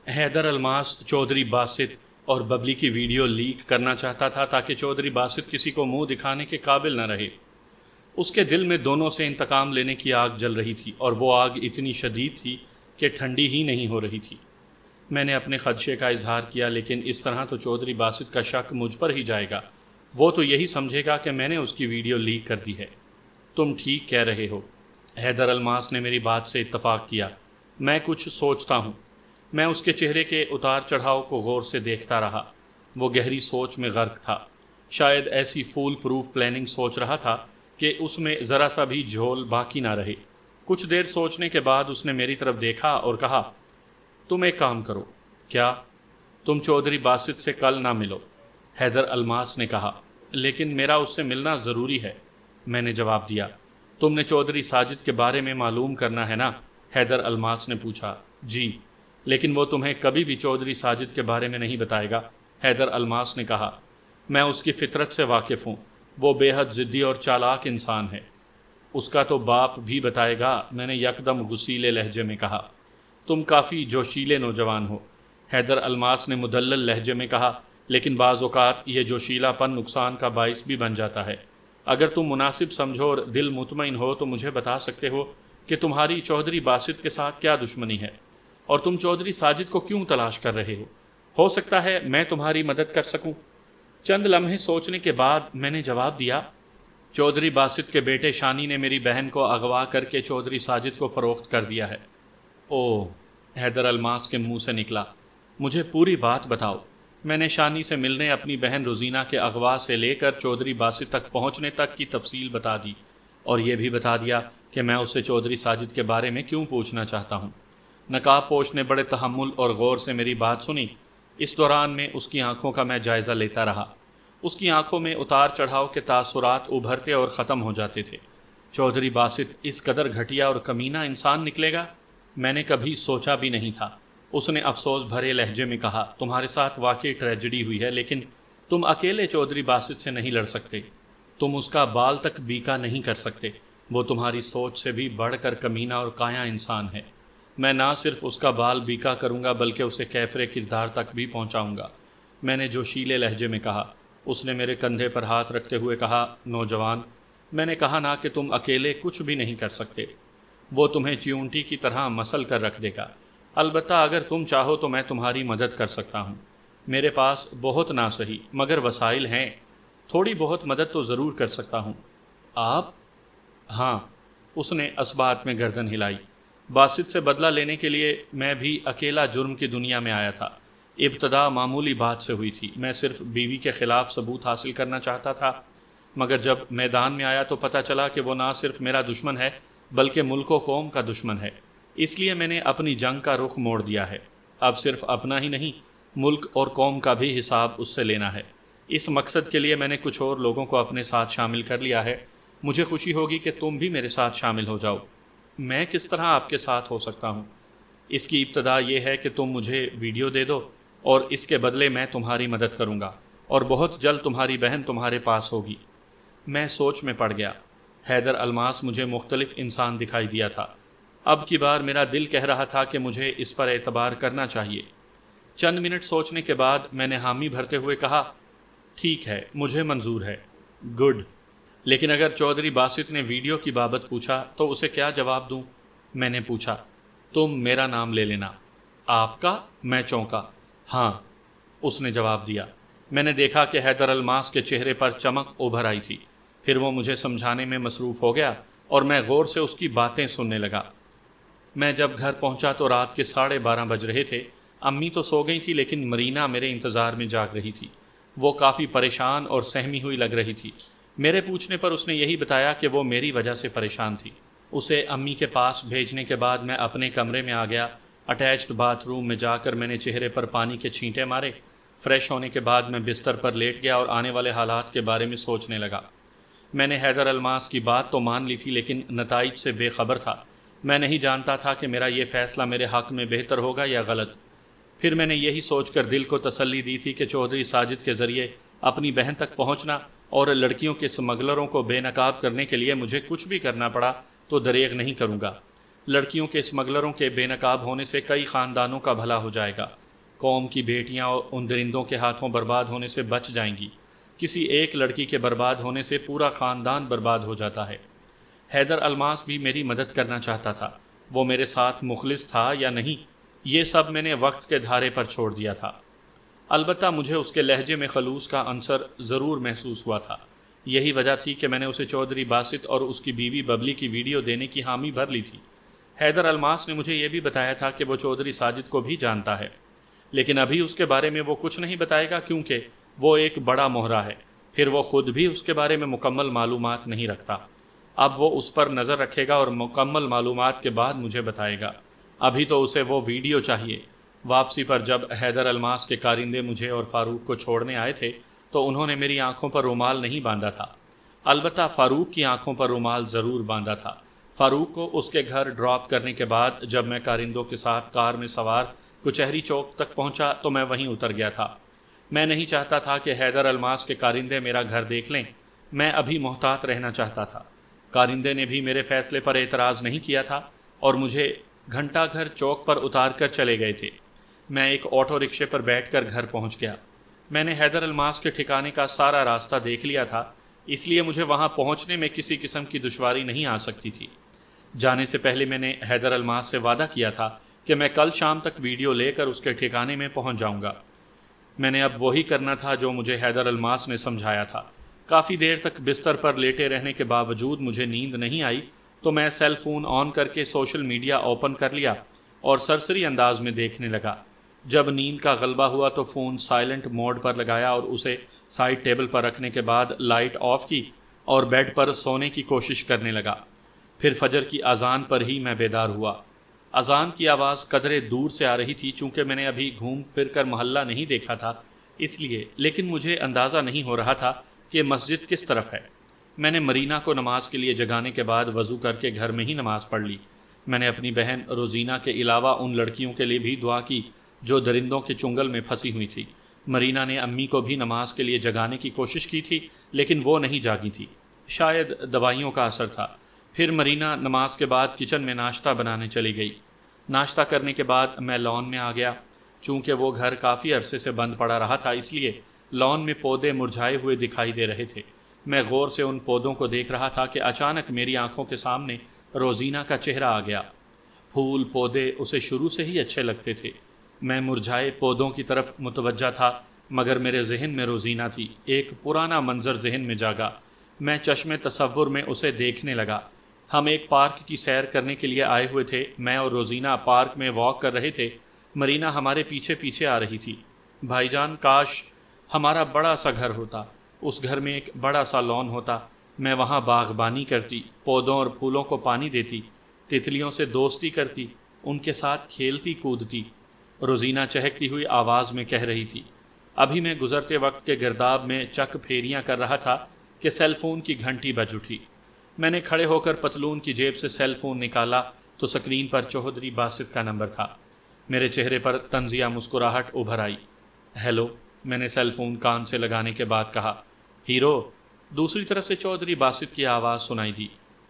حیدر الماس چودھری باسط اور ببلی کی video leak کرنا چاہتا تھا تاکہ چودھری باسط کسی کو منہ دکھانے کے قابل نہ رہے۔ اس کے دل میں دونوں سے انتقام لینے کی آگ جل رہی تھی، اور وہ آگ اتنی شدید تھی کہ ٹھنڈی ہی نہیں ہو رہی تھی۔ میں نے اپنے خدشے کا اظہار کیا، لیکن اس طرح تو چودھری باسط کا شک مجھ پر ہی جائے گا۔ وہ تو یہی سمجھے گا کہ میں نے اس کی ویڈیو لیک کر دی ہے۔ تم ٹھیک کہہ رہے ہو۔ حیدر الماس نے میری بات سے اتفاق کیا۔ میں کچھ سوچتا ہوں۔ میں اس کے چہرے کے اتار چڑھاؤ کو غور سے دیکھتا رہا۔ وہ گہری سوچ میں غرق تھا، شاید ایسی فول پروف پلاننگ سوچ رہا تھا کہ اس میں ذرا سا بھی جھول باقی نہ رہے۔ کچھ دیر سوچنے کے بعد اس نے میری طرف دیکھا اور کہا، تم ایک کام کرو۔ کیا؟ تم چودھری باسط سے کل نہ ملو۔ حیدر الماس نے کہا۔ لیکن میرا اس سے ملنا ضروری ہے، میں نے جواب دیا۔ تم نے چودھری ساجد کے بارے میں معلوم کرنا ہے نا؟ حیدر الماس نے پوچھا۔ جی، لیکن وہ تمہیں کبھی بھی چودھری ساجد کے بارے میں نہیں بتائے گا، حیدر الماس نے کہا۔ میں اس کی فطرت سے واقف ہوں، وہ بے حد ضدی اور چالاک انسان ہے۔ اس کا تو باپ بھی بتائے گا، میں نے یکدم غصیلے لہجے میں کہا۔ تم کافی جوشیلے نوجوان ہو، حیدر الماس نے مدلل لہجے میں کہا، لیکن بعض اوقات یہ جوشیلا پن نقصان کا باعث بھی بن جاتا ہے۔ اگر تم مناسب سمجھو اور دل مطمئن ہو تو مجھے بتا سکتے ہو کہ تمہاری چودھری باسط کے ساتھ کیا دشمنی ہے، اور تم چودھری ساجد کو کیوں تلاش کر رہے ہو؟ ہو سکتا ہے میں تمہاری مدد کر سکوں۔ چند لمحے سوچنے کے بعد میں نے جواب دیا، چودھری باسط کے بیٹے شانی نے میری بہن کو اغوا کر کے چودھری ساجد کو فروخت کر دیا ہے۔ اوہ، حیدر الماس کے منہ سے نکلا۔ مجھے پوری بات بتاؤ۔ میں نے شانی سے ملنے، اپنی بہن روزینہ کے اغوا سے لے کر چودھری باسط تک پہنچنے تک کی تفصیل بتا دی، اور یہ بھی بتا دیا کہ میں اسے چودھری ساجد کے بارے میں کیوں پوچھنا چاہتا ہوں۔ نقاب پوش نے بڑے تحمل اور غور سے میری بات سنی۔ اس دوران میں اس کی آنکھوں کا میں جائزہ لیتا رہا۔ اس کی آنکھوں میں اتار چڑھاؤ کے تاثرات ابھرتے اور ختم ہو جاتے تھے۔ چودھری باسط اس قدر گھٹیا اور کمینہ انسان نکلے گا، میں نے کبھی سوچا بھی نہیں تھا۔ اس نے افسوس بھرے لہجے میں کہا، تمہارے ساتھ واقعی ٹریجڈی ہوئی ہے، لیکن تم اکیلے چودھری باسط سے نہیں لڑ سکتے۔ تم اس کا بال تک بیکا نہیں کر سکتے۔ وہ تمہاری سوچ سے بھی بڑھ کر کمینہ اور کایا انسان ہے۔ میں نہ صرف اس کا بال بیکا کروں گا بلکہ اسے کیفر کردار تک بھی پہنچاؤں گا، میں نے جوشیلے لہجے میں کہا۔ اس نے میرے کندھے پر ہاتھ رکھتے ہوئے کہا، نوجوان، میں نے کہا نا کہ تم اکیلے کچھ بھی نہیں کر سکتے۔ وہ تمہیں چیونٹی کی طرح مسل کر رکھ دے گا۔ البتہ اگر تم چاہو تو میں تمہاری مدد کر سکتا ہوں۔ میرے پاس بہت نہ سہی مگر وسائل ہیں، تھوڑی بہت مدد تو ضرور کر سکتا ہوں۔ آپ؟ ہاں، اس نے اثبات میں گردن ہلائی۔ باسط سے بدلہ لینے کے لیے میں بھی اکیلا جرم کی دنیا میں آیا تھا۔ ابتدا معمولی بات سے ہوئی تھی، میں صرف بیوی کے خلاف ثبوت حاصل کرنا چاہتا تھا، مگر جب میدان میں آیا تو پتہ چلا کہ وہ نہ صرف میرا دشمن ہے بلکہ ملک و قوم کا دشمن ہے۔ اس لیے میں نے اپنی جنگ کا رخ موڑ دیا ہے۔ اب صرف اپنا ہی نہیں، ملک اور قوم کا بھی حساب اس سے لینا ہے۔ اس مقصد کے لیے میں نے کچھ اور لوگوں کو اپنے ساتھ شامل کر لیا ہے۔ مجھے خوشی ہوگی کہ تم بھی میرے ساتھ شامل ہو جاؤ۔ میں کس طرح آپ کے ساتھ ہو سکتا ہوں؟ اس کی ابتدا یہ ہے کہ تم مجھے ویڈیو دے دو، اور اس کے بدلے میں تمہاری مدد کروں گا، اور بہت جلد تمہاری بہن تمہارے پاس ہوگی۔ میں سوچ میں پڑ گیا۔ حیدر الماس مجھے مختلف انسان دکھائی دیا تھا۔ اب کی بار میرا دل کہہ رہا تھا کہ مجھے اس پر اعتبار کرنا چاہیے۔ چند منٹ سوچنے کے بعد میں نے حامی بھرتے ہوئے کہا، ٹھیک ہے، مجھے منظور ہے۔ گڈ۔ لیکن اگر چودھری باسط نے ویڈیو کی بابت پوچھا تو اسے کیا جواب دوں؟ میں نے پوچھا۔ تم میرا نام لے لینا۔ آپ کا؟ میں چونکا۔ ہاں، اس نے جواب دیا۔ میں نے دیکھا کہ حیدر الماس کے چہرے پر چمک ابھر آئی تھی، پھر وہ مجھے سمجھانے میں مصروف ہو گیا اور میں غور سے اس کی باتیں سننے لگا۔ میں جب گھر پہنچا تو رات کے 12:30 بج رہے تھے۔ امی تو سو گئی تھی، لیکن مرینا میرے انتظار میں جاگ رہی تھی۔ وہ کافی پریشان اور سہمی ہوئی لگ رہی تھی۔ میرے پوچھنے پر اس نے یہی بتایا کہ وہ میری وجہ سے پریشان تھی۔ اسے امی کے پاس بھیجنے کے بعد میں اپنے کمرے میں آ گیا۔ اٹیچڈ باتھ روم میں جا کر میں نے چہرے پر پانی کے چھینٹے مارے۔ فریش ہونے کے بعد میں بستر پر لیٹ گیا اور آنے والے حالات کے بارے میں سوچنے لگا۔ میں نے حیدر الماس کی بات تو مان لی تھی، لیکن نتائج سے بے خبر تھا۔ میں نہیں جانتا تھا کہ میرا یہ فیصلہ میرے حق میں بہتر ہوگا یا غلط۔ پھر میں نے یہی سوچ کر دل کو تسلی دی تھی کہ چودھری ساجد کے ذریعے اپنی بہن تک پہنچنا اور لڑکیوں کے سمگلروں کو بے نقاب کرنے کے لیے مجھے کچھ بھی کرنا پڑا تو دریغ نہیں کروں گا۔ لڑکیوں کے اسمگلروں کے بے نقاب ہونے سے کئی خاندانوں کا بھلا ہو جائے گا۔ قوم کی بیٹیاں ان درندوں کے ہاتھوں برباد ہونے سے بچ جائیں گی۔ کسی ایک لڑکی کے برباد ہونے سے پورا خاندان برباد ہو جاتا ہے۔ حیدر الماس بھی میری مدد کرنا چاہتا تھا۔ وہ میرے ساتھ مخلص تھا یا نہیں، یہ سب میں نے وقت کے دھارے پر چھوڑ دیا تھا۔ البتہ مجھے اس کے لہجے میں خلوص کا عنصر ضرور محسوس ہوا تھا۔ یہی وجہ تھی کہ میں نے اسے چودھری باسط اور اس کی بیوی ببلی کی ویڈیو دینے کی حامی بھر لی تھی۔ حیدر الماس نے مجھے یہ بھی بتایا تھا کہ وہ چودھری ساجد کو بھی جانتا ہے، لیکن ابھی اس کے بارے میں وہ کچھ نہیں بتائے گا کیونکہ وہ ایک بڑا مہرہ ہے، پھر وہ خود بھی اس کے بارے میں مکمل معلومات نہیں رکھتا۔ اب وہ اس پر نظر رکھے گا اور مکمل معلومات کے بعد مجھے بتائے گا۔ ابھی تو اسے وہ ویڈیو چاہیے۔ واپسی پر جب حیدر الماس کے کارندے مجھے اور فاروق کو چھوڑنے آئے تھے تو انہوں نے میری آنکھوں پر رومال نہیں باندھا تھا، البتہ فاروق کی آنکھوں پر رومال ضرور باندھا تھا۔ فاروق کو اس کے گھر ڈراپ کرنے کے بعد جب میں کارندوں کے ساتھ کار میں سوار کچہری چوک تک پہنچا تو میں وہیں اتر گیا تھا۔ میں نہیں چاہتا تھا کہ حیدر الماس کے کارندے میرا گھر دیکھ لیں، میں ابھی محتاط رہنا چاہتا تھا۔ کارندے نے بھی میرے فیصلے پر اعتراض نہیں کیا تھا اور مجھے گھنٹہ گھر چوک پر اتار کر چلے گئے تھے۔ میں ایک آٹو رکشے پر بیٹھ کر گھر پہنچ گیا۔ میں نے حیدر الماس کے ٹھکانے کا سارا راستہ دیکھ لیا تھا، اس لیے مجھے وہاں پہنچنے میں کسی قسم کی دشواری نہیں آ سکتی تھی۔ جانے سے پہلے میں نے حیدر الماس سے وعدہ کیا تھا کہ میں کل شام تک ویڈیو لے کر اس کے ٹھکانے میں پہنچ جاؤں گا۔ میں نے اب وہی کرنا تھا جو مجھے حیدر الماس نے سمجھایا تھا۔ کافی دیر تک بستر پر لیٹے رہنے کے باوجود مجھے نیند نہیں آئی تو میں سیل فون آن کر کے سوشل میڈیا اوپن کر لیا اور سرسری انداز میں دیکھنے لگا۔ جب نیند کا غلبہ ہوا تو فون سائلنٹ موڈ پر لگایا اور اسے سائڈ ٹیبل پر رکھنے کے بعد لائٹ آف کی اور بیڈ پر سونے کی کوشش کرنے لگا۔ پھر فجر کی اذان پر ہی میں بیدار ہوا۔ اذان کی آواز قدرے دور سے آ رہی تھی، چونکہ میں نے ابھی گھوم پھر کر محلہ نہیں دیکھا تھا اس لیے، لیکن مجھے اندازہ نہیں ہو رہا تھا کہ مسجد کس طرف ہے۔ میں نے مرینا کو نماز کے لیے جگانے کے بعد وضو کر کے گھر میں ہی نماز پڑھ لی۔ میں نے اپنی بہن روزینہ کے علاوہ ان لڑکیوں کے لیے بھی دعا کی جو درندوں کے چنگل میں پھنسی ہوئی تھی۔ مرینا نے امی کو بھی نماز کے لیے جگانے کی کوشش کی تھی لیکن وہ نہیں جاگی تھی، شاید دوائیوں کا اثر تھا۔ پھر مرینا نماز کے بعد کچن میں ناشتہ بنانے چلی گئی۔ ناشتہ کرنے کے بعد میں لان میں آ گیا۔ چونکہ وہ گھر کافی عرصے سے بند پڑا رہا تھا اس لیے لان میں پودے مرجھائے ہوئے دکھائی دے رہے تھے۔ میں غور سے ان پودوں کو دیکھ رہا تھا کہ اچانک میری آنکھوں کے سامنے روزینہ کا چہرہ آ گیا۔ پھول پودے اسے شروع سے ہی اچھے لگتے تھے۔ میں مرجھائے پودوں کی طرف متوجہ تھا مگر میرے ذہن میں روزینہ تھی۔ ایک پرانا منظر ذہن میں جاگا۔ میں چشم تصور میں اسے دیکھنے لگا۔ ہم ایک پارک کی سیر کرنے کے لیے آئے ہوئے تھے۔ میں اور روزینہ پارک میں واک کر رہے تھے۔ مرینا ہمارے پیچھے پیچھے آ رہی تھی۔ بھائی جان، کاش ہمارا بڑا سا گھر ہوتا، اس گھر میں ایک بڑا سا لان ہوتا، میں وہاں باغبانی کرتی، پودوں اور پھولوں کو پانی دیتی، تتلیوں سے دوستی کرتی، ان کے ساتھ کھیلتی کودتی۔ روزینہ چہکتی ہوئی آواز میں کہہ رہی تھی۔ ابھی میں گزرتے وقت کے گرداب میں چک پھیریاں کر رہا تھا کہ سیل فون کی گھنٹی بج اٹھی۔ میں نے کھڑے ہو کر پتلون کی جیب سے سیل فون نکالا تو سکرین پر چودھری باسط کا نمبر تھا۔ میرے چہرے پر طنزیہ مسکراہٹ ابھر آئی۔ ہیلو، میں نے سیل فون کان سے لگانے کے بعد کہا۔ ہیرو، دوسری طرف سے چودھری باسط کی آواز سنائی دی۔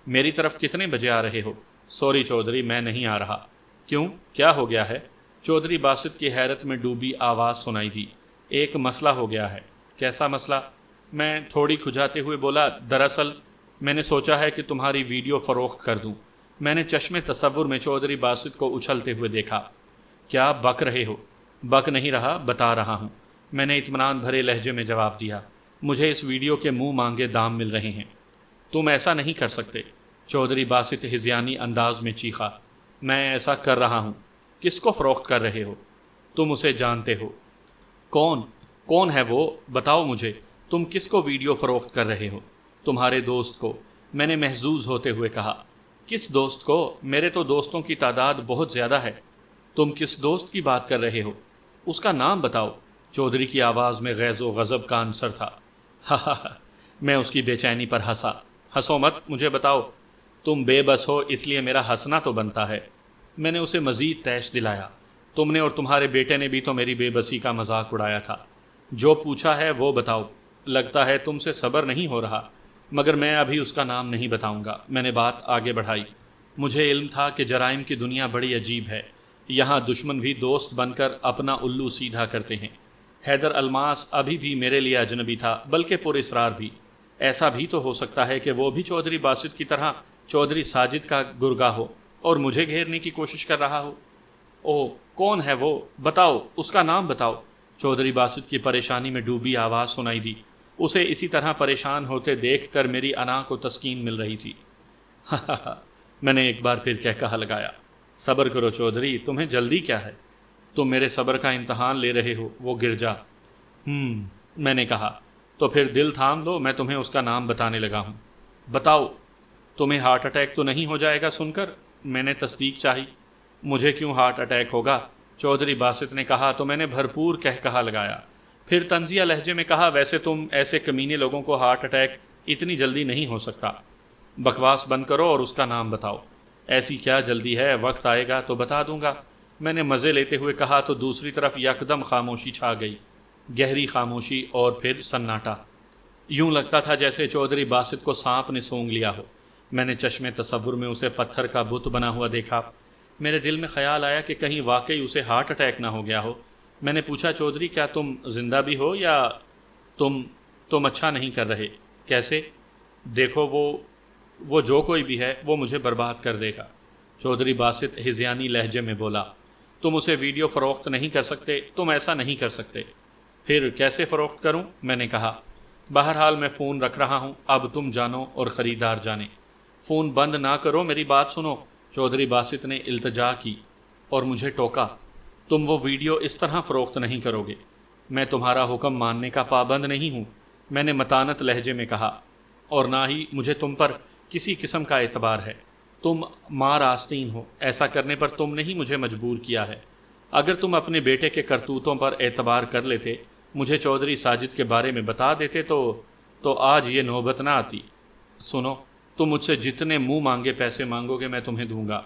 میری طرف کتنے بجے آ رہے ہو؟ سوری چودھری، میں نہیں آ رہا۔ کیوں، کیا ہو گیا ہے؟ چودھری باسط کی حیرت میں ڈوبی آواز سنائی دی۔ ایک مسئلہ ہو گیا ہے۔ کیسا مسئلہ؟ میں تھوڑی کھجاتے ہوئے بولا، دراصل میں نے سوچا ہے کہ تمہاری ویڈیو فروخت کر دوں۔ میں نے چشم تصور میں چودھری باسط کو اچھلتے ہوئے دیکھا۔ کیا بک رہے ہو؟ بک نہیں رہا، بتا رہا ہوں، میں نے اطمینان بھرے لہجے میں جواب دیا۔ مجھے اس ویڈیو کے منہ مانگے دام مل رہے ہیں۔ تم ایسا نہیں کر سکتے، چودھری باسط ہذیانی انداز میں چیخا۔ میں ایسا کر رہا ہوں۔ کس کو فروخت کر رہے ہو؟ تم اسے جانتے ہو۔ کون ہے وہ؟ بتاؤ مجھے، تم کس کو ویڈیو فروخت کر رہے ہو؟ تمہارے دوست کو، میں نے محظوظ ہوتے ہوئے کہا۔ کس دوست کو؟ میرے تو دوستوں کی تعداد بہت زیادہ ہے۔ تم کس دوست کی بات کر رہے ہو؟ اس کا نام بتاؤ۔ چودھری کی آواز میں غیظ و غضب کا عنصر تھا۔ میں اس کی بے چینی پر ہنسا۔ ہنسو مت، مجھے بتاؤ۔ تم بے بس ہو اس لیے میرا ہنسنا تو بنتا ہے۔ میں نے اسے مزید تیش دلایا۔ تم نے اور تمہارے بیٹے نے بھی تو میری بے بسی کا مذاق اڑایا تھا۔ جو پوچھا ہے وہ بتاؤ۔ لگتا ہے تم سے صبر نہیں ہو رہا، مگر میں ابھی اس کا نام نہیں بتاؤں گا۔ میں نے بات آگے بڑھائی۔ مجھے علم تھا کہ جرائم کی دنیا بڑی عجیب ہے، یہاں دشمن بھی دوست بن کر اپنا الو سیدھا کرتے ہیں۔ حیدر الماس ابھی بھی میرے لیے اجنبی تھا، بلکہ پر اسرار بھی۔ ایسا بھی تو ہو سکتا ہے کہ وہ بھی چودھری باسط کی طرح چودھری ساجد کا گرگا ہو اور مجھے گھیرنے کی کوشش کر رہا ہو۔ او، کون ہے وہ؟ بتاؤ، اس کا نام بتاؤ۔ چودھری باسط کی پریشانی میں ڈوبی آواز سنائی دی۔ اسے اسی طرح پریشان ہوتے دیکھ کر میری انا کو تسکین مل رہی تھی۔ میں نے ایک بار پھر کہا لگایا، صبر کرو چودھری، تمہیں جلدی کیا ہے؟ تم میرے صبر کا امتحان لے رہے ہو، وہ گرجا۔ میں نے کہا، تو پھر دل تھام لو، میں تمہیں اس کا نام بتانے لگا ہوں۔ بتاؤ۔ تمہیں ہارٹ اٹیک تو نہیں ہو جائے گا سن کر؟ میں نے تصدیق چاہی۔ مجھے کیوں ہارٹ اٹیک ہوگا؟ چودھری باسط نے کہا تو میں نے بھرپور کہا لگایا۔ پھر طنزیہ لہجے میں کہا، ویسے تم ایسے کمینے لوگوں کو ہارٹ اٹیک اتنی جلدی نہیں ہو سکتا۔ بکواس بند کرو اور اس کا نام بتاؤ۔ ایسی کیا جلدی ہے، وقت آئے گا تو بتا دوں گا، میں نے مزے لیتے ہوئے کہا تو دوسری طرف یکدم خاموشی چھا گئی، گہری خاموشی اور پھر سناٹا۔ یوں لگتا تھا جیسے چودھری باسط کو سانپ نے سونگھ لیا ہو۔ میں نے چشمے تصور میں اسے پتھر کا بت بنا ہوا دیکھا۔ میرے دل میں خیال آیا کہ کہیں واقعی اسے ہارٹ اٹیک نہ ہو گیا ہو۔ میں نے پوچھا، چودھری کیا تم زندہ بھی ہو یا تم اچھا نہیں کر رہے؟ کیسے؟ دیکھو وہ جو کوئی بھی ہے وہ مجھے برباد کر دے گا۔ چودھری باسط ہذیانی لہجے میں بولا، تم اسے ویڈیو فروخت نہیں کر سکتے، تم ایسا نہیں کر سکتے۔ پھر کیسے فروخت کروں؟ میں نے کہا، بہرحال میں فون رکھ رہا ہوں، اب تم جانو اور خریدار جانے۔ فون بند نہ کرو، میری بات سنو۔ چودھری باسط نے التجا کی اور مجھے ٹوکا، تم وہ ویڈیو اس طرح فروخت نہیں کرو گے، میں تمہارا حکم ماننے کا پابند نہیں ہوں، میں نے متانت لہجے میں کہا، اور نہ ہی مجھے تم پر کسی قسم کا اعتبار ہے، تم مار آستین ہو، ایسا کرنے پر تم نے ہی مجھے مجبور کیا ہے۔ اگر تم اپنے بیٹے کے کرتوتوں پر اعتبار کر لیتے، مجھے چودھری ساجد کے بارے میں بتا دیتے تو آج یہ نوبت نہ آتی۔ سنو، تم مجھ سے جتنے منہ مانگے پیسے مانگو گے میں تمہیں دوں گا،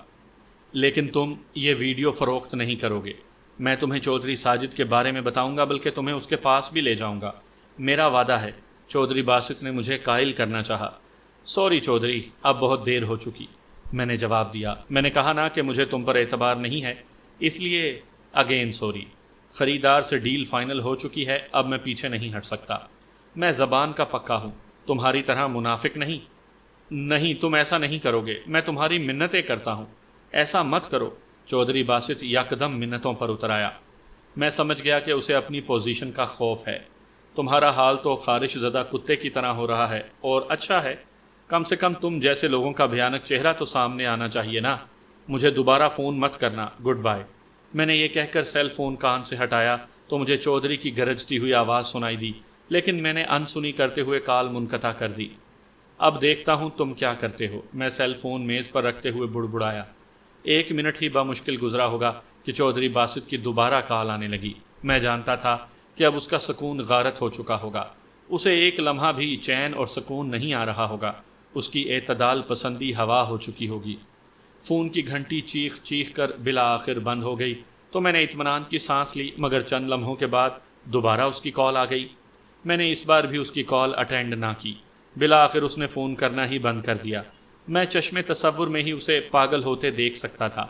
لیکن تم یہ ویڈیو فروخت نہیں کرو گے۔ میں تمہیں چودھری ساجد کے بارے میں بتاؤں گا، بلکہ تمہیں اس کے پاس بھی لے جاؤں گا، میرا وعدہ ہے۔ چودھری باسط نے مجھے قائل کرنا چاہا۔ سوری چودھری، اب بہت دیر ہو چکی، میں نے جواب دیا۔ میں نے کہا نا کہ مجھے تم پر اعتبار نہیں ہے، اس لیے اگین سوری۔ خریدار سے ڈیل فائنل ہو چکی ہے، اب میں پیچھے نہیں ہٹ سکتا۔ میں زبان کا پکا ہوں، تمہاری طرح منافق نہیں۔ نہیں، تم ایسا نہیں کرو گے، میں تمہاری منتیں کرتا ہوں، ایسا مت کرو۔ چودھری باسط یکدم منتوں پر اتر آیا۔ میں سمجھ گیا کہ اسے اپنی پوزیشن کا خوف ہے۔ تمہارا حال تو خارش زدہ کتے کی طرح ہو رہا ہے، اور اچھا ہے، کم سے کم تم جیسے لوگوں کا بھیانک چہرہ تو سامنے آنا چاہیے نا۔ مجھے دوبارہ فون مت کرنا، گڈ بائے۔ میں نے یہ کہہ کر سیل فون کان سے ہٹایا تو مجھے چودھری کی گرجتی ہوئی آواز سنائی دی، لیکن میں نے انسنی کرتے ہوئے کال منقطع کر دی۔ اب دیکھتا ہوں تم کیا کرتے ہو، میں سیل فون میز پر رکھتے ہوئے بڑبڑایا۔ 1 منٹ ہی بمشکل گزرا ہوگا کہ چودھری باسط کی دوبارہ کال آنے لگی۔ میں جانتا تھا کہ اب اس کا سکون غارت ہو چکا ہوگا، اسے ایک لمحہ بھی چین اور سکون نہیں آ رہا ہوگا، اس کی اعتدال پسندی ہوا ہو چکی ہوگی۔ فون کی گھنٹی چیخ چیخ کر بالآخر بند ہو گئی تو میں نے اطمینان کی سانس لی، مگر چند لمحوں کے بعد دوبارہ اس کی کال آ گئی۔ میں نے اس بار بھی اس کی کال اٹینڈ نہ کی، بالآخر اس نے فون کرنا ہی بند کر دیا۔ میں چشمے تصور میں ہی اسے پاگل ہوتے دیکھ سکتا تھا،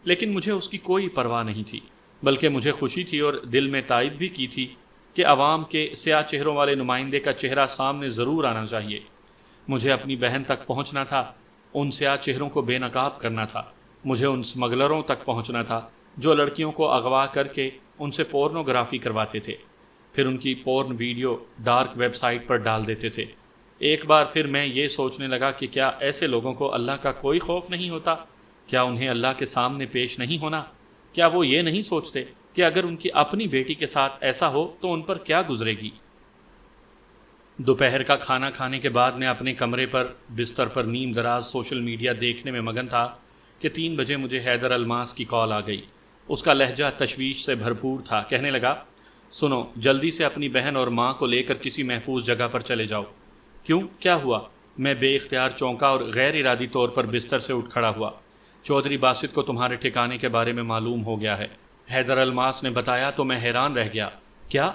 لیکن مجھے اس کی کوئی پرواہ نہیں تھی، بلکہ مجھے خوشی تھی اور دل میں تائید بھی کی تھی کہ عوام کے سیاہ چہروں والے نمائندے کا چہرہ سامنے ضرور آنا چاہیے۔ مجھے اپنی بہن تک پہنچنا تھا، ان سیاہ چہروں کو بے نقاب کرنا تھا، مجھے ان سمگلروں تک پہنچنا تھا جو لڑکیوں کو اغوا کر کے ان سے پورنوگرافی کرواتے تھے، پھر ان کی پورن ویڈیو ڈارک ویب سائٹ پر ڈال دیتے تھے۔ ایک بار پھر میں یہ سوچنے لگا کہ کیا ایسے لوگوں کو اللہ کا کوئی خوف نہیں ہوتا؟ کیا انہیں اللہ کے سامنے پیش نہیں ہونا؟ کیا وہ یہ نہیں سوچتے کہ اگر ان کی اپنی بیٹی کے ساتھ ایسا ہو تو ان پر کیا گزرے گی؟ دوپہر کا کھانا کھانے کے بعد میں اپنے کمرے پر بستر پر نیم دراز سوشل میڈیا دیکھنے میں مگن تھا کہ 3 بجے مجھے حیدر الماس کی کال آ گئی۔ اس کا لہجہ تشویش سے بھرپور تھا، کہنے لگا، سنو، جلدی سے اپنی بہن اور ماں کو لے کر کسی محفوظ جگہ پر چلے جاؤ۔ کیوں، کیا ہوا؟ میں بے اختیار چونکا اور غیر ارادی طور پر بستر سے اٹھ کھڑا ہوا۔ چودھری باسط کو تمہارے ٹھکانے کے بارے میں معلوم ہو گیا ہے، حیدر الماس نے بتایا تو میں حیران رہ گیا۔ کیا؟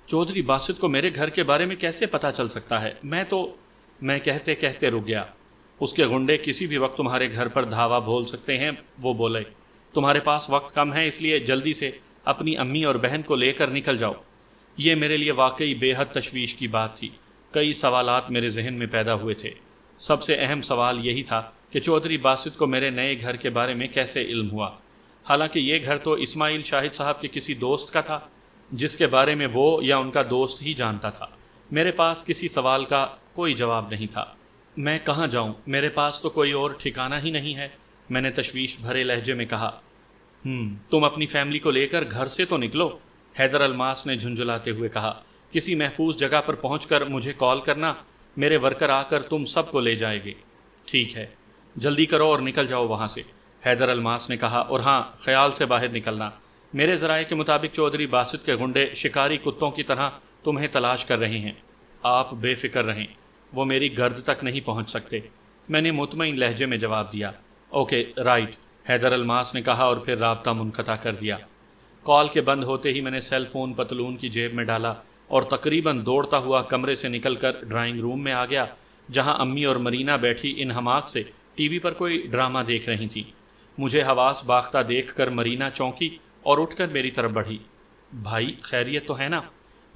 چودھری باسط کو میرے گھر کے بارے میں کیسے پتہ چل سکتا ہے؟ میں کہتے کہتے رک گیا۔ اس کے غنڈے کسی بھی وقت تمہارے گھر پر دھاوا بول سکتے ہیں۔ وہ بولے، تمہارے پاس وقت کم ہے، اس لیے جلدی سے اپنی امی اور بہن کو لے کر نکل جاؤ۔ یہ میرے لیے واقعی بے حد تشویش کی بات تھی۔ کئی سوالات میرے ذہن میں پیدا ہوئے تھے۔ سب سے اہم سوال یہی تھا کہ چودھری باسط کو میرے نئے گھر کے بارے میں کیسے علم ہوا، حالانکہ یہ گھر تو اسماعیل شاہد صاحب کے کسی دوست کا تھا جس کے بارے میں وہ یا ان کا دوست ہی جانتا تھا۔ میرے پاس کسی سوال کا کوئی جواب نہیں تھا۔ میں کہاں جاؤں؟ میرے پاس تو کوئی اور ٹھکانہ ہی نہیں ہے، میں نے تشویش بھرے لہجے میں کہا۔ تم اپنی فیملی کو لے کر گھر سے تو نکلو، حیدر الماس نے جھنجھلاتے ہوئے کہا۔ کسی محفوظ جگہ پر پہنچ کر مجھے کال کرنا، میرے ورکر آ کر تم سب کو لے جائیں گے۔ ٹھیک ہے، جلدی کرو اور نکل جاؤ وہاں سے، حیدر الماس نے کہا، اور ہاں، خیال سے باہر نکلنا۔ میرے ذرائع کے مطابق چودھری باسط کے غنڈے شکاری کتوں کی طرح تمہیں تلاش کر رہے ہیں۔ آپ بے فکر رہیں، وہ میری گرد تک نہیں پہنچ سکتے، میں نے مطمئن لہجے میں جواب دیا۔ اوکے رائٹ، حیدر الماس نے کہا اور پھر رابطہ منقطع کر دیا۔ کال کے بند ہوتے ہی میں نے سیل فون پتلون کی جیب میں ڈالا اور تقریباً دوڑتا ہوا کمرے سے نکل کر ڈرائنگ روم میں آ گیا، جہاں امی اور مرینا بیٹھی انہماک سے ٹی وی پر کوئی ڈرامہ دیکھ رہی تھیں۔ مجھے حواس باختہ دیکھ کر مرینا چونکی اور اٹھ کر میری طرف بڑھی۔ بھائی خیریت تو ہے نا؟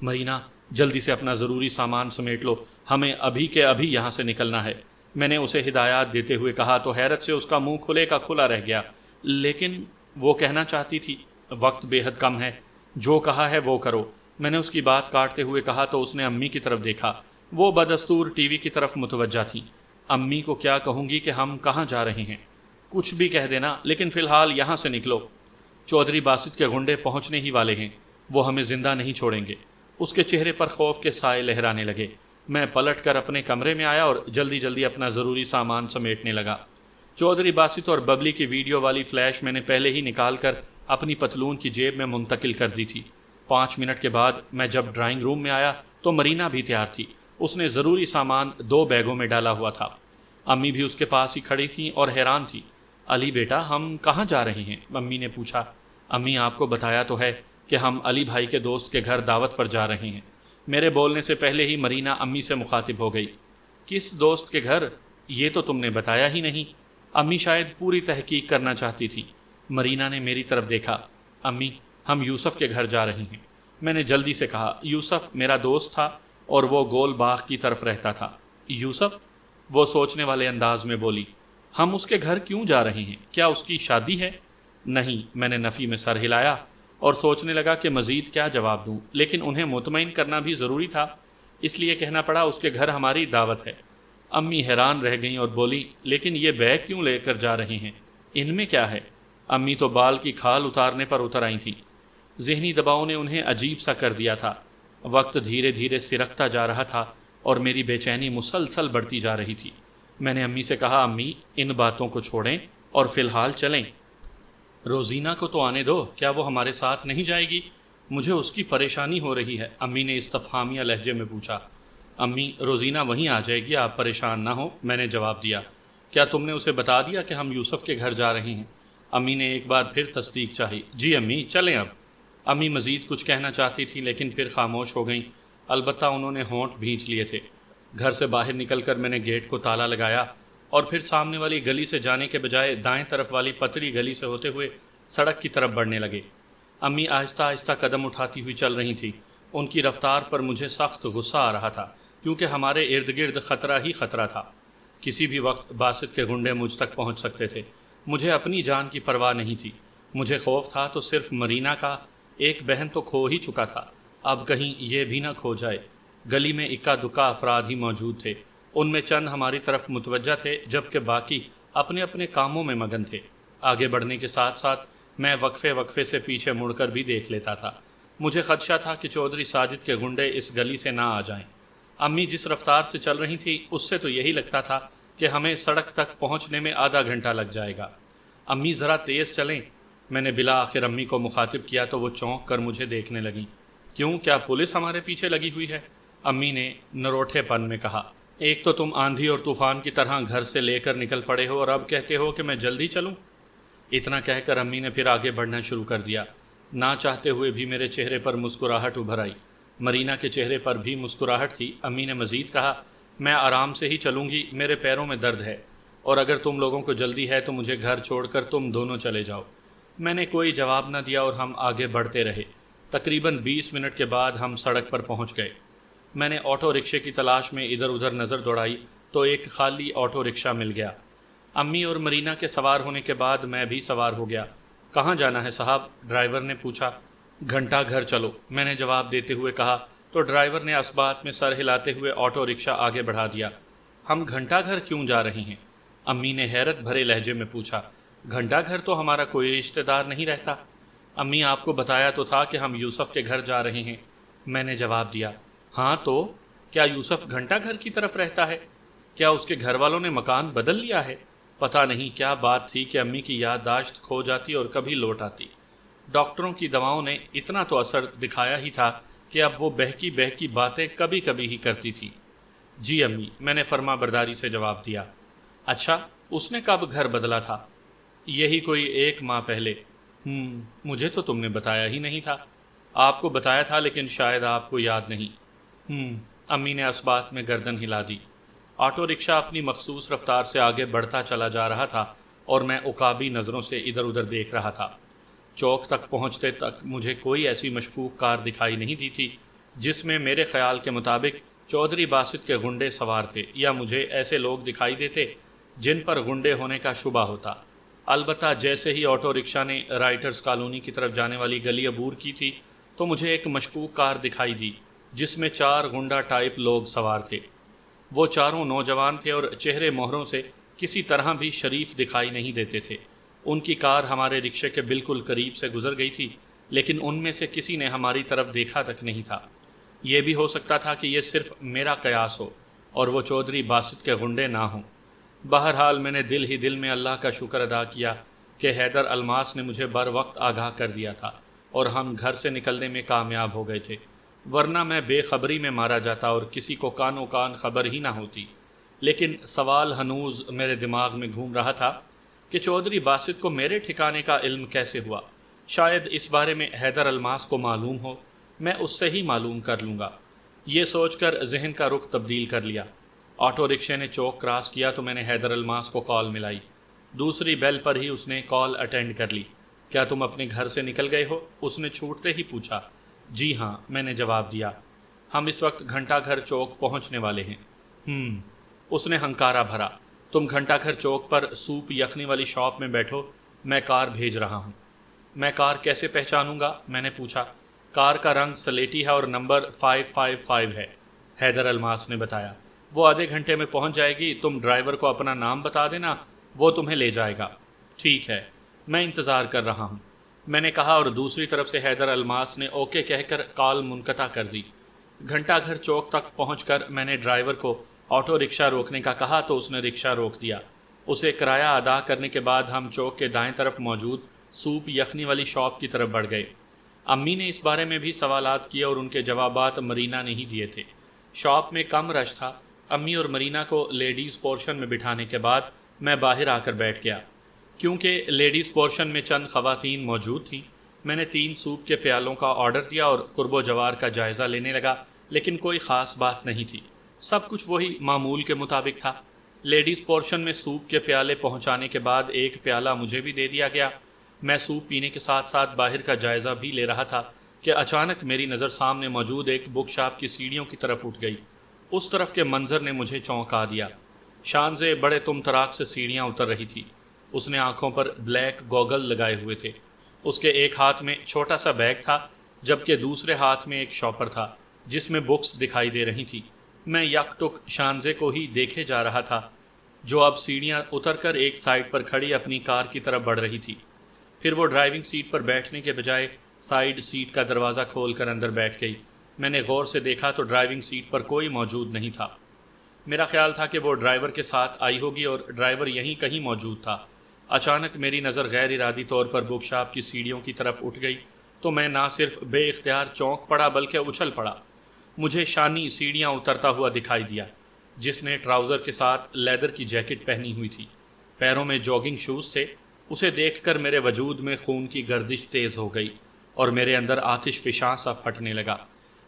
مرینا، جلدی سے اپنا ضروری سامان سمیٹ لو، ہمیں ابھی کے ابھی یہاں سے نکلنا ہے، میں نے اسے ہدایات دیتے ہوئے کہا تو حیرت سے اس کا منہ کھلے کا کھلا رہ گیا۔ لیکن وہ کہنا چاہتی تھی، وقت بے حد کم ہے، جو کہا ہے وہ کرو، میں نے اس کی بات کاٹتے ہوئے کہا تو اس نے امی کی طرف دیکھا۔ وہ بدستور ٹی وی کی طرف متوجہ تھی۔ امی کو کیا کہوں گی کہ ہم کہاں جا رہے ہیں؟ کچھ بھی کہہ دینا، لیکن فی الحال یہاں سے نکلو، چودھری باسط کے غنڈے پہنچنے ہی والے ہیں، وہ ہمیں زندہ نہیں چھوڑیں گے۔ اس کے چہرے پر خوف کے سائے لہرانے لگے۔ میں پلٹ کر اپنے کمرے میں آیا اور جلدی جلدی اپنا ضروری سامان سمیٹنے لگا۔ چودھری باسط اور ببلی کی ویڈیو والی فلیش میں نے پہلے ہی نکال کر اپنی پتلون کی جیب میں منتقل کر دی تھی۔ 5 منٹ کے بعد میں جب ڈرائنگ روم میں آیا تو مرینا بھی تیار تھی۔ اس نے ضروری سامان 2 بیگوں میں ڈالا ہوا تھا۔ امی بھی اس کے پاس ہی کھڑی تھیں اور حیران تھی۔ علی بیٹا، ہم کہاں جا رہے ہیں؟ امی نے پوچھا۔ امی، آپ کو بتایا تو ہے کہ ہم علی بھائی کے دوست کے گھر دعوت پر جا رہے ہیں۔ میرے بولنے سے پہلے ہی مرینا امی سے مخاطب ہو گئی۔ کس دوست کے گھر؟ یہ تو تم نے بتایا ہی نہیں۔ امی شاید پوری تحقیق کرنا چاہتی تھی۔ مرینا نے میری طرف دیکھا۔ امی، ہم یوسف کے گھر جا رہے ہیں، میں نے جلدی سے کہا۔ یوسف میرا دوست تھا اور وہ گول باغ کی طرف رہتا تھا۔ یوسف؟ وہ سوچنے والے انداز میں بولی۔ ہم اس کے گھر کیوں جا رہے ہیں؟ کیا اس کی شادی ہے؟ نہیں، میں نے نفی میں سر ہلایا اور سوچنے لگا کہ مزید کیا جواب دوں، لیکن انہیں مطمئن کرنا بھی ضروری تھا، اس لیے کہنا پڑا اس کے گھر ہماری دعوت ہے۔ امی حیران رہ گئیں اور بولی، لیکن یہ بیگ کیوں لے کر جا رہے ہیں؟ ان میں کیا ہے؟ امی تو بال کی کھال اتارنے پر اتر آئی تھیں۔ ذہنی دباؤ نے انہیں عجیب سا کر دیا تھا۔ وقت دھیرے دھیرے سرکتا جا رہا تھا اور میری بے چینی مسلسل بڑھتی جا رہی تھی۔ میں نے امی سے کہا، امی، ان باتوں کو چھوڑیں اور فی الحال چلیں۔ روزینہ کو تو آنے دو، کیا وہ ہمارے ساتھ نہیں جائے گی؟ مجھے اس کی پریشانی ہو رہی ہے، امی نے استفہامیہ لہجے میں پوچھا۔ امی، روزینہ وہیں آ جائے گی، آپ پریشان نہ ہو، میں نے جواب دیا۔ کیا تم نے اسے بتا دیا کہ ہم یوسف کے گھر جا رہے ہیں؟ امی نے ایک بار پھر تصدیق چاہی۔ جی امی، چلیں اب۔ امی مزید کچھ کہنا چاہتی تھی لیکن پھر خاموش ہو گئیں، البتہ انہوں نے ہونٹ بھینچ لیے تھے۔ گھر سے باہر نکل کر میں نے گیٹ کو تالا لگایا اور پھر سامنے والی گلی سے جانے کے بجائے دائیں طرف والی پتلی گلی سے ہوتے ہوئے سڑک کی طرف بڑھنے لگے۔ امی آہستہ آہستہ قدم اٹھاتی ہوئی چل رہی تھی۔ ان کی رفتار پر مجھے سخت غصہ آ رہا تھا کیونکہ ہمارے ارد گرد خطرہ ہی خطرہ تھا۔ کسی بھی وقت باسط کے غنڈے مجھ تک پہنچ سکتے تھے۔ مجھے اپنی جان کی پرواہ نہیں تھی۔ مجھے خوف تھا تو صرف مرینا کا، ایک بہن تو کھو ہی چکا تھا، اب کہیں یہ بھی نہ کھو جائے۔ گلی میں اکا دکا افراد ہی موجود تھے، ان میں چند ہماری طرف متوجہ تھے جبکہ باقی اپنے اپنے کاموں میں مگن تھے۔ آگے بڑھنے کے ساتھ ساتھ میں وقفے وقفے سے پیچھے مڑ کر بھی دیکھ لیتا تھا۔ مجھے خدشہ تھا کہ چودھری ساجد کے غنڈے اس گلی سے نہ آ جائیں۔ امی جس رفتار سے چل رہی تھی اس سے تو یہی لگتا تھا کہ ہمیں سڑک تک پہنچنے میں آدھا گھنٹہ لگ جائے گا۔ امی ذرا تیز چلیں، میں نے بالآخر امی کو مخاطب کیا تو وہ چونک کر مجھے دیکھنے لگیں۔ کیوں، کیا پولیس ہمارے پیچھے لگی ہوئی ہے؟ امی نے نروٹھے پن میں کہا۔ ایک تو تم آندھی اور طوفان کی طرح گھر سے لے کر نکل پڑے ہو اور اب کہتے ہو کہ میں جلدی چلوں۔ اتنا کہہ کر امی نے پھر آگے بڑھنا شروع کر دیا۔ نہ چاہتے ہوئے بھی میرے چہرے پر مسکراہٹ ابھر آئی۔ مرینا کے چہرے پر بھی مسکراہٹ تھی۔ امی نے مزید کہا، میں آرام سے ہی چلوں گی، میرے پیروں میں درد ہے۔ اور اگر تم لوگوں کو جلدی ہے تو مجھے گھر چھوڑ کر تم دونوں چلے جاؤ۔ میں نے کوئی جواب نہ دیا اور ہم آگے بڑھتے رہے۔ تقریباً 20 منٹ کے بعد ہم سڑک پر پہنچ گئے۔ میں نے آٹو رکشے کی تلاش میں ادھر ادھر نظر دوڑائی تو ایک خالی آٹو رکشہ مل گیا۔ امی اور مرینا کے سوار ہونے کے بعد میں بھی سوار ہو گیا۔ کہاں جانا ہے صاحب؟ ڈرائیور نے پوچھا۔ گھنٹہ گھر چلو، میں نے جواب دیتے ہوئے کہا تو ڈرائیور نے اسبات میں سر ہلاتے ہوئے آٹو رکشہ آگے بڑھا دیا۔ ہم گھنٹہ گھر کیوں جا رہے ہیں؟ امی نے حیرت بھرے لہجے میں پوچھا۔ گھنٹہ گھر تو ہمارا کوئی رشتہ دار نہیں رہتا۔ امی آپ کو بتایا تو تھا کہ ہم یوسف کے گھر جا رہے ہیں، میں نے جواب دیا۔ ہاں تو کیا یوسف گھنٹہ گھر کی طرف رہتا ہے؟ کیا اس کے گھر والوں نے مکان بدل لیا ہے؟ پتہ نہیں کیا بات تھی کہ امی کی یادداشت کھو جاتی اور کبھی لوٹ آتی۔ ڈاکٹروں کی دواؤں نے اتنا تو اثر دکھایا ہی تھا کہ اب وہ بہکی بہکی باتیں کبھی کبھی ہی کرتی تھی۔ جی امی، میں نے فرما برداری سے جواب دیا۔ اچھا، اس نے کب گھر بدلا تھا؟ یہی کوئی 1 ماہ پہلے۔ مجھے تو تم نے بتایا ہی نہیں تھا۔ آپ کو بتایا تھا لیکن شاید آپ کو یاد نہیں۔ امی نے اسبات میں گردن ہلا دی۔ آٹو رکشہ اپنی مخصوص رفتار سے آگے بڑھتا چلا جا رہا تھا اور میں عقابی نظروں سے ادھر ادھر دیکھ رہا تھا۔ چوک تک پہنچتے تک مجھے کوئی ایسی مشکوک کار دکھائی نہیں دی تھی جس میں میرے خیال کے مطابق چودھری باسط کے غنڈے سوار تھے، یا مجھے ایسے لوگ دکھائی دیتے جن پر غنڈے ہونے کا شبہ ہوتا۔ البتہ جیسے ہی آٹو رکشہ نے رائٹرز کالونی کی طرف جانے والی گلی عبور کی تھی تو مجھے ایک مشکوک کار دکھائی دی جس میں 4 غنڈہ ٹائپ لوگ سوار تھے۔ وہ چاروں نوجوان تھے اور چہرے مہروں سے کسی طرح بھی شریف دکھائی نہیں دیتے تھے۔ ان کی کار ہمارے رکشے کے بالکل قریب سے گزر گئی تھی، لیکن ان میں سے کسی نے ہماری طرف دیکھا تک نہیں تھا۔ یہ بھی ہو سکتا تھا کہ یہ صرف میرا قیاس ہو اور وہ چودھری باسط کے غنڈے نہ ہوں۔ بہرحال میں نے دل ہی دل میں اللہ کا شکر ادا کیا کہ حیدر الماس نے مجھے بر وقت آگاہ کر دیا تھا اور ہم گھر سے نکلنے میں کامیاب ہو گئے تھے، ورنہ میں بے خبری میں مارا جاتا اور کسی کو کانوں کان خبر ہی نہ ہوتی۔ لیکن سوال ہنوز میرے دماغ میں گھوم رہا تھا کہ چودھری باسط کو میرے ٹھکانے کا علم کیسے ہوا۔ شاید اس بارے میں حیدر الماس کو معلوم ہو، میں اس سے ہی معلوم کر لوں گا۔ یہ سوچ کر ذہن کا رخ تبدیل کر لیا۔ آٹو رکشے نے چوک کراس کیا تو میں نے حیدر الماس کو کال ملائی۔ دوسری بیل پر ہی اس نے کال اٹینڈ کر لی۔ کیا تم اپنے گھر سے نکل گئے ہو؟ اس نے چھوٹتے ہی پوچھا۔ جی ہاں، میں نے جواب دیا۔ ہم اس وقت گھنٹہ گھر چوک پہنچنے والے ہیں۔ اس نے ہنکارا بھرا۔ تم گھنٹہ گھر چوک پر سوپ یخنی والی شاپ میں بیٹھو، میں کار بھیج رہا ہوں۔ میں کار کیسے پہچانوں گا؟ میں نے پوچھا۔ کار کا رنگ سلیٹی ہے اور نمبر 555 ہے، حیدر الماس نے بتایا۔ وہ آدھے گھنٹے میں پہنچ جائے گی، تم ڈرائیور کو اپنا نام بتا دینا، وہ تمہیں لے جائے گا۔ ٹھیک ہے، میں انتظار کر رہا ہوں، میں نے کہا، اور دوسری طرف سے حیدر الماس نے اوکے کہہ کر کال منقطع کر دی۔ گھنٹہ گھر چوک تک پہنچ کر میں نے ڈرائیور کو آٹو رکشہ روکنے کا کہا تو اس نے رکشہ روک دیا۔ اسے کرایہ ادا کرنے کے بعد ہم چوک کے دائیں طرف موجود سوپ یخنی والی شاپ کی طرف بڑھ گئے۔ امی نے اس بارے میں بھی سوالات کیے اور ان کے جوابات مرینا نے ہی دیے تھے۔ شاپ میں کم رش تھا۔ امی اور مرینا کو لیڈیز پورشن میں بٹھانے کے بعد میں باہر آ کر بیٹھ گیا۔ کیونکہ لیڈیز پورشن میں چند خواتین موجود تھیں، میں نے 3 سوپ کے پیالوں کا آرڈر دیا اور قرب و جوار کا جائزہ لینے لگا، لیکن کوئی خاص بات نہیں تھی۔ سب کچھ وہی معمول کے مطابق تھا۔ لیڈیز پورشن میں سوپ کے پیالے پہنچانے کے بعد ایک پیالہ مجھے بھی دے دیا گیا۔ میں سوپ پینے کے ساتھ ساتھ باہر کا جائزہ بھی لے رہا تھا کہ اچانک میری نظر سامنے موجود ایک بک شاپ کی سیڑھیوں کی طرف اٹھ گئی۔ اس طرف کے منظر نے مجھے چونکا دیا۔ شانزے بڑے تم تراک سے سیڑھیاں اتر رہی تھی۔ اس نے آنکھوں پر بلیک گوگل لگائے ہوئے تھے۔ اس کے ایک ہاتھ میں چھوٹا سا بیگ تھا جبکہ دوسرے ہاتھ میں ایک شاپر تھا جس میں بکس دکھائی دے رہی تھی۔ میں یک ٹک شانزے کو ہی دیکھے جا رہا تھا جو اب سیڑھیاں اتر کر ایک سائڈ پر کھڑی اپنی کار کی طرف بڑھ رہی تھی۔ پھر وہ ڈرائیونگ سیٹ پر بیٹھنے کے بجائے سائیڈ سیٹ کا دروازہ کھول کر اندر بیٹھ گئی۔ میں نے غور سے دیکھا تو ڈرائیونگ سیٹ پر کوئی موجود نہیں تھا۔ میرا خیال تھا کہ وہ ڈرائیور کے ساتھ آئی ہوگی اور ڈرائیور یہیں کہیں موجود تھا۔ اچانک میری نظر غیر ارادی طور پر بک شاپ کی سیڑھیوں کی طرف اٹھ گئی تو میں نہ صرف بے اختیار چونک پڑا بلکہ اچھل پڑا۔ مجھے شانی سیڑھیاں اترتا ہوا دکھائی دیا جس نے ٹراؤزر کے ساتھ لیدر کی جیکٹ پہنی ہوئی تھی، پیروں میں جاگنگ شوز تھے۔ اسے دیکھ کر میرے وجود میں خون کی گردش تیز ہو گئی اور میرے اندر آتش فشاں سا پھٹنے لگا۔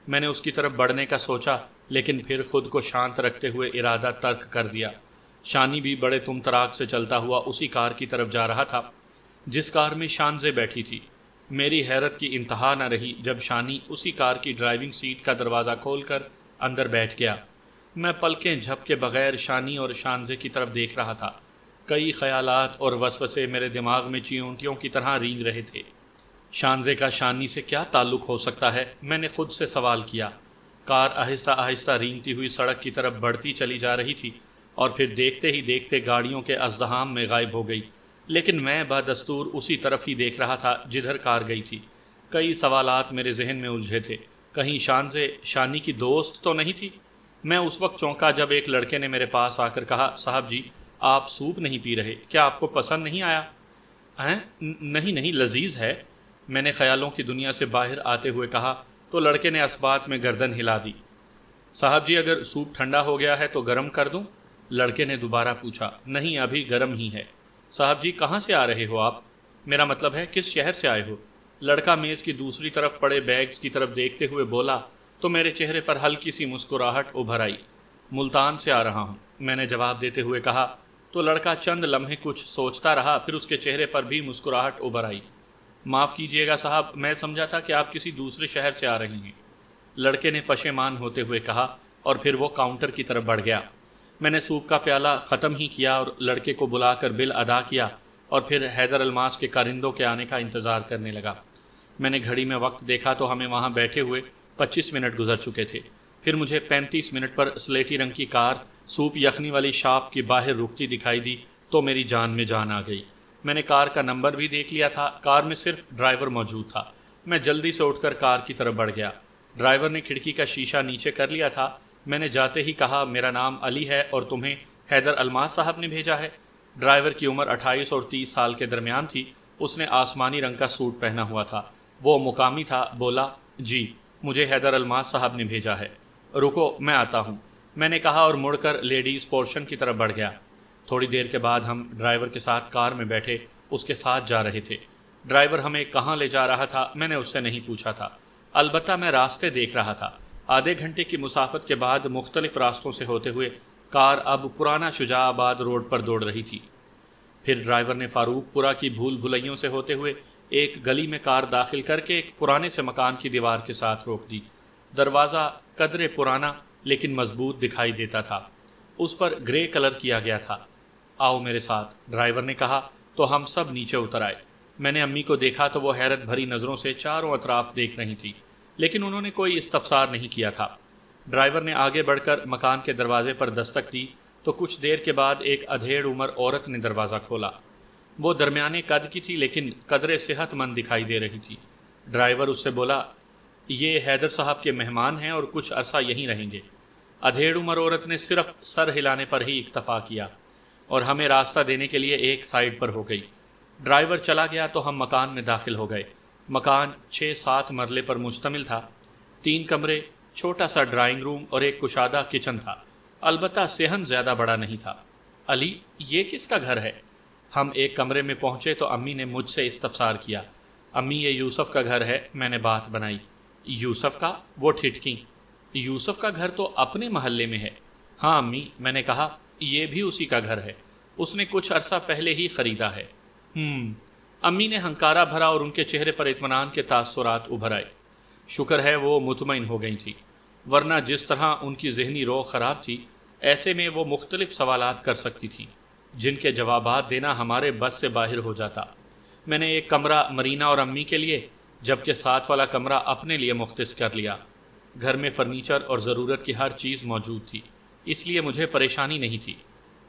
میں نے اس کی طرف بڑھنے کا سوچا لیکن پھر خود کو شانت رکھتے ہوئے ارادہ ترک کر دیا۔ شانی بھی بڑے تم تراک سے چلتا ہوا اسی کار کی طرف جا رہا تھا جس کار میں شانزے بیٹھی تھی۔ میری حیرت کی انتہا نہ رہی جب شانی اسی کار کی ڈرائیونگ سیٹ کا دروازہ کھول کر اندر بیٹھ گیا۔ میں پلکیں جھپکے بغیر شانی اور شانزے کی طرف دیکھ رہا تھا۔ کئی خیالات اور وسوسے میرے دماغ میں چیونٹیوں کی طرح رینگ رہے تھے۔ شانزے کا شانی سے کیا تعلق ہو سکتا ہے؟ میں نے خود سے سوال کیا۔ کار آہستہ آہستہ رینگتی ہوئی سڑک کی طرف بڑھتی چلی جا رہی تھی اور پھر دیکھتے ہی دیکھتے گاڑیوں کے ازدحام میں غائب ہو گئی، لیکن میں بدستور اسی طرف ہی دیکھ رہا تھا جدھر کار گئی تھی۔ کئی سوالات میرے ذہن میں الجھے تھے۔ کہیں شانزے شانی کی دوست تو نہیں تھی؟ میں اس وقت چونکا جب ایک لڑکے نے میرے پاس آ کر کہا، صاحب جی آپ سوپ نہیں پی رہے، کیا آپ کو پسند نہیں آیا؟ نہیں لذیذ ہے، میں نے خیالوں کی دنیا سے باہر آتے ہوئے کہا تو لڑکے نے اس بات میں گردن ہلا دی۔ صاحب جی اگر سوپ ٹھنڈا ہو گیا ہے تو گرم کر دوں؟ لڑکے نے دوبارہ پوچھا۔ نہیں ابھی گرم ہی ہے۔ صاحب جی کہاں سے آ رہے ہو آپ؟ میرا مطلب ہے کس شہر سے آئے ہو؟ لڑکا میز کی دوسری طرف پڑے بیگز کی طرف دیکھتے ہوئے بولا تو میرے چہرے پر ہلکی سی مسکراہٹ ابھر آئی۔ ملتان سے آ رہا ہوں، میں نے جواب دیتے ہوئے کہا تو لڑکا چند لمحے کچھ سوچتا رہا، پھر اس کے چہرے پر بھی مسکراہٹ ابھر آئی۔ معاف کیجیے گا صاحب، میں سمجھا تھا کہ آپ کسی دوسرے شہر سے آ رہے ہیں، لڑکے نے پشیمان ہوتے ہوئے کہا اور پھر وہ کاؤنٹر کی طرف بڑھ گیا۔ میں نے سوپ کا پیالہ ختم ہی کیا اور لڑکے کو بلا کر بل ادا کیا اور پھر حیدر الماس کے کارندوں کے آنے کا انتظار کرنے لگا۔ میں نے گھڑی میں وقت دیکھا تو ہمیں وہاں بیٹھے ہوئے 25 منٹ گزر چکے تھے۔ پھر مجھے 35 منٹ پر سلیٹی رنگ کی کار سوپ یخنی والی شاپ کی باہر رکتی دکھائی دی تو میری جان میں جان آ گئی۔ میں نے کار کا نمبر بھی دیکھ لیا تھا، کار میں صرف ڈرائیور موجود تھا۔ میں جلدی سے اٹھ کر کار کی طرف بڑھ گیا۔ ڈرائیور نے کھڑکی کا شیشہ نیچے کر لیا تھا۔ میں نے جاتے ہی کہا، میرا نام علی ہے اور تمہیں حیدر الماس صاحب نے بھیجا ہے۔ ڈرائیور کی عمر 28 اور 30 سال کے درمیان تھی۔ اس نے آسمانی رنگ کا سوٹ پہنا ہوا تھا۔ وہ مقامی تھا۔ بولا، جی مجھے حیدر الماس صاحب نے بھیجا ہے۔ رکو میں آتا ہوں، میں نے کہا اور مڑ کر لیڈیز پورشن کی طرف بڑھ گیا۔ تھوڑی دیر کے بعد ہم ڈرائیور کے ساتھ کار میں بیٹھے اس کے ساتھ جا رہے تھے۔ ڈرائیور ہمیں کہاں لے جا رہا تھا میں نے اس سے نہیں پوچھا تھا، البتہ میں راستے دیکھ رہا تھا۔ آدھے گھنٹے کی مسافت کے بعد مختلف راستوں سے ہوتے ہوئے کار اب پرانا شجاع آباد روڈ پر دوڑ رہی تھی۔ پھر ڈرائیور نے فاروق پورہ کی بھول بھلائیوں سے ہوتے ہوئے ایک گلی میں کار داخل کر کے ایک پرانے سے مکان کی دیوار کے ساتھ روک دی۔ دروازہ قدرے پرانا لیکن مضبوط دکھائی دیتا تھا، اس پر گرے کلر کیا گیا تھا۔ آؤ میرے ساتھ، ڈرائیور نے کہا تو ہم سب نیچے اتر آئے۔ میں نے امی کو دیکھا تو وہ حیرت بھری نظروں سے چاروں اطراف دیکھ رہی تھی، لیکن انہوں نے کوئی استفسار نہیں کیا تھا۔ ڈرائیور نے آگے بڑھ کر مکان کے دروازے پر دستک دی تو کچھ دیر کے بعد ایک ادھیڑ عمر عورت نے دروازہ کھولا۔ وہ درمیانے قد کی تھی لیکن قدرے صحت مند دکھائی دے رہی تھی۔ ڈرائیور اس سے بولا، یہ حیدر صاحب کے مہمان ہیں اور کچھ عرصہ یہیں رہیں گے۔ ادھیڑ عمر عورت نے صرف سر ہلانے پر ہی اکتفا کیا اور ہمیں راستہ دینے کے لیے ایک سائڈ پر ہو گئی۔ ڈرائیور چلا گیا تو ہم مکان میں داخل ہو گئے۔ مکان 6-7 مرلے پر مشتمل تھا۔ 3 کمرے، چھوٹا سا ڈرائنگ روم اور ایک کشادہ کچن تھا، البتہ صحن زیادہ بڑا نہیں تھا۔ علی، یہ کس کا گھر ہے؟ ہم ایک کمرے میں پہنچے تو امی نے مجھ سے استفسار کیا۔ امی یہ یوسف کا گھر ہے، میں نے بات بنائی۔ یوسف کا؟ وہ ٹھٹکیں۔ یوسف کا گھر تو اپنے محلے میں ہے۔ ہاں امی، میں نے کہا، یہ بھی اسی کا گھر ہے، اس نے کچھ عرصہ پہلے ہی خریدا ہے۔ امی نے ہنکارا بھرا اور ان کے چہرے پر اطمینان کے تاثرات ابھر آئے۔ شکر ہے وہ مطمئن ہو گئی تھی، ورنہ جس طرح ان کی ذہنی روح خراب تھی، ایسے میں وہ مختلف سوالات کر سکتی تھی جن کے جوابات دینا ہمارے بس سے باہر ہو جاتا۔ میں نے ایک کمرہ مرینا اور امی کے لیے جبکہ ساتھ والا کمرہ اپنے لیے مختص کر لیا۔ گھر میں فرنیچر اور ضرورت کی ہر چیز موجود تھی، اس لیے مجھے پریشانی نہیں تھی۔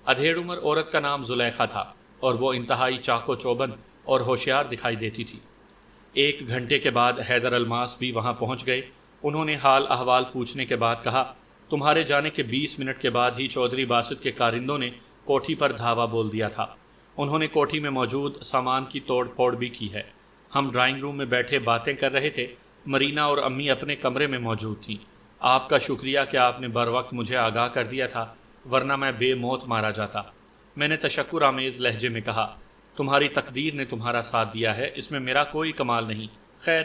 ادھیڑ عمر عورت کا نام زلیخا تھا اور وہ انتہائی چاق و چوبند اور ہوشیار دکھائی دیتی تھی۔ 1 گھنٹے کے بعد حیدر الماس بھی وہاں پہنچ گئے۔ انہوں نے حال احوال پوچھنے کے بعد کہا، تمہارے جانے کے 20 منٹ کے بعد ہی چودھری باسط کے کارندوں نے کوٹھی پر دھاوا بول دیا تھا۔ انہوں نے کوٹھی میں موجود سامان کی توڑ پھوڑ بھی کی ہے۔ ہم ڈرائنگ روم میں بیٹھے باتیں کر رہے تھے، مرینا اور امی اپنے کمرے میں موجود تھیں۔ آپ کا شکریہ کہ آپ نے بر وقت مجھے آگاہ کر دیا تھا، ورنہ میں بے موت مارا جاتا، میں نے تشکر آمیز لہجے میں کہا۔ تمہاری تقدیر نے تمہارا ساتھ دیا ہے، اس میں میرا کوئی کمال نہیں۔ خیر،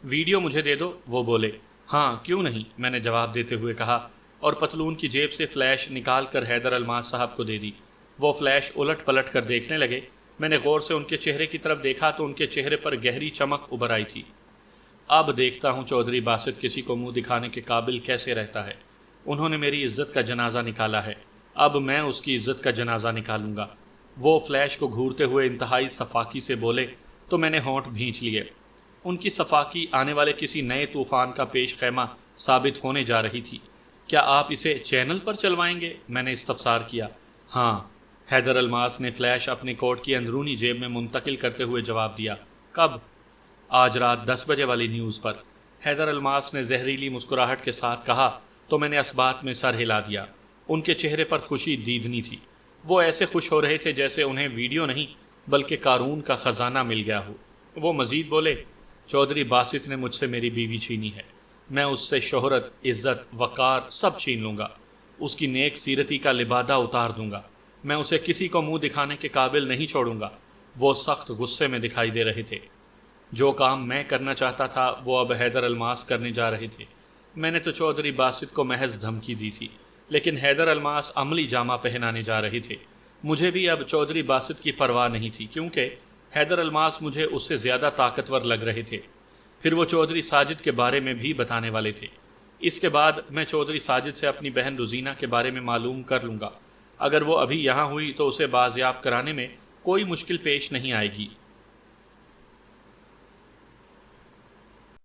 ویڈیو مجھے دے دو، وہ بولے۔ ہاں کیوں نہیں، میں نے جواب دیتے ہوئے کہا۔ اور پتلون کی جیب سے فلیش نکال کر حیدر الماس صاحب کو دے دی۔ وہ فلیش الٹ پلٹ کر دیکھنے لگے۔ میں نے غور سے ان کے چہرے کی طرف دیکھا تو ان کے چہرے پر گہری چمک ابھر آئی تھی۔ اب دیکھتا ہوں چودھری باسط کسی کو منہ دکھانے کے قابل کیسے رہتا ہے۔ انہوں نے میری عزت کا جنازہ نکالا ہے، اب میں اس کی عزت کا جنازہ نکالوں گا۔ وہ فلیش کو گھورتے ہوئے انتہائی صفاقی سے بولے تو میں نے ہونٹ بھینچ لیے۔ ان کی صفاقی آنے والے کسی نئے طوفان کا پیش خیمہ ثابت ہونے جا رہی تھی۔ کیا آپ اسے چینل پر چلوائیں گے؟ میں نے استفسار کیا۔ ہاں، حیدر الماس نے فلیش اپنے کوٹ کی اندرونی جیب میں منتقل کرتے ہوئے جواب دیا۔ کب؟ آج رات 10 بجے والی نیوز پر، حیدر الماس نے زہریلی مسکراہٹ کے ساتھ کہا تو میں نے اس بات میں سر ہلا دیا۔ ان کے چہرے پر خوشی دیدنی تھی۔ وہ ایسے خوش ہو رہے تھے جیسے انہیں ویڈیو نہیں بلکہ قارون کا خزانہ مل گیا ہو۔ وہ مزید بولے، چودھری باسط نے مجھ سے میری بیوی چھینی ہے، میں اس سے شہرت، عزت، وقار سب چھین لوں گا، اس کی نیک سیرتی کا لبادہ اتار دوں گا، میں اسے کسی کو منہ دکھانے کے قابل نہیں چھوڑوں گا۔ وہ سخت غصے میں دکھائی دے رہے تھے۔ جو کام میں کرنا چاہتا تھا وہ اب حیدر الماس کرنے جا رہے تھے۔ میں نے تو چودھری باسط کو محض دھمکی دی تھی، لیکن حیدر الماس عملی جامہ پہنانے جا رہے تھے۔ مجھے بھی اب چودھری باسط کی پرواہ نہیں تھی، کیونکہ حیدر الماس مجھے اس سے زیادہ طاقتور لگ رہے تھے۔ پھر وہ چودھری ساجد کے بارے میں بھی بتانے والے تھے۔ اس کے بعد میں چودھری ساجد سے اپنی بہن روزینہ کے بارے میں معلوم کر لوں گا۔ اگر وہ ابھی یہاں ہوئی تو اسے بازیاب کرانے میں کوئی مشکل پیش نہیں آئے گی۔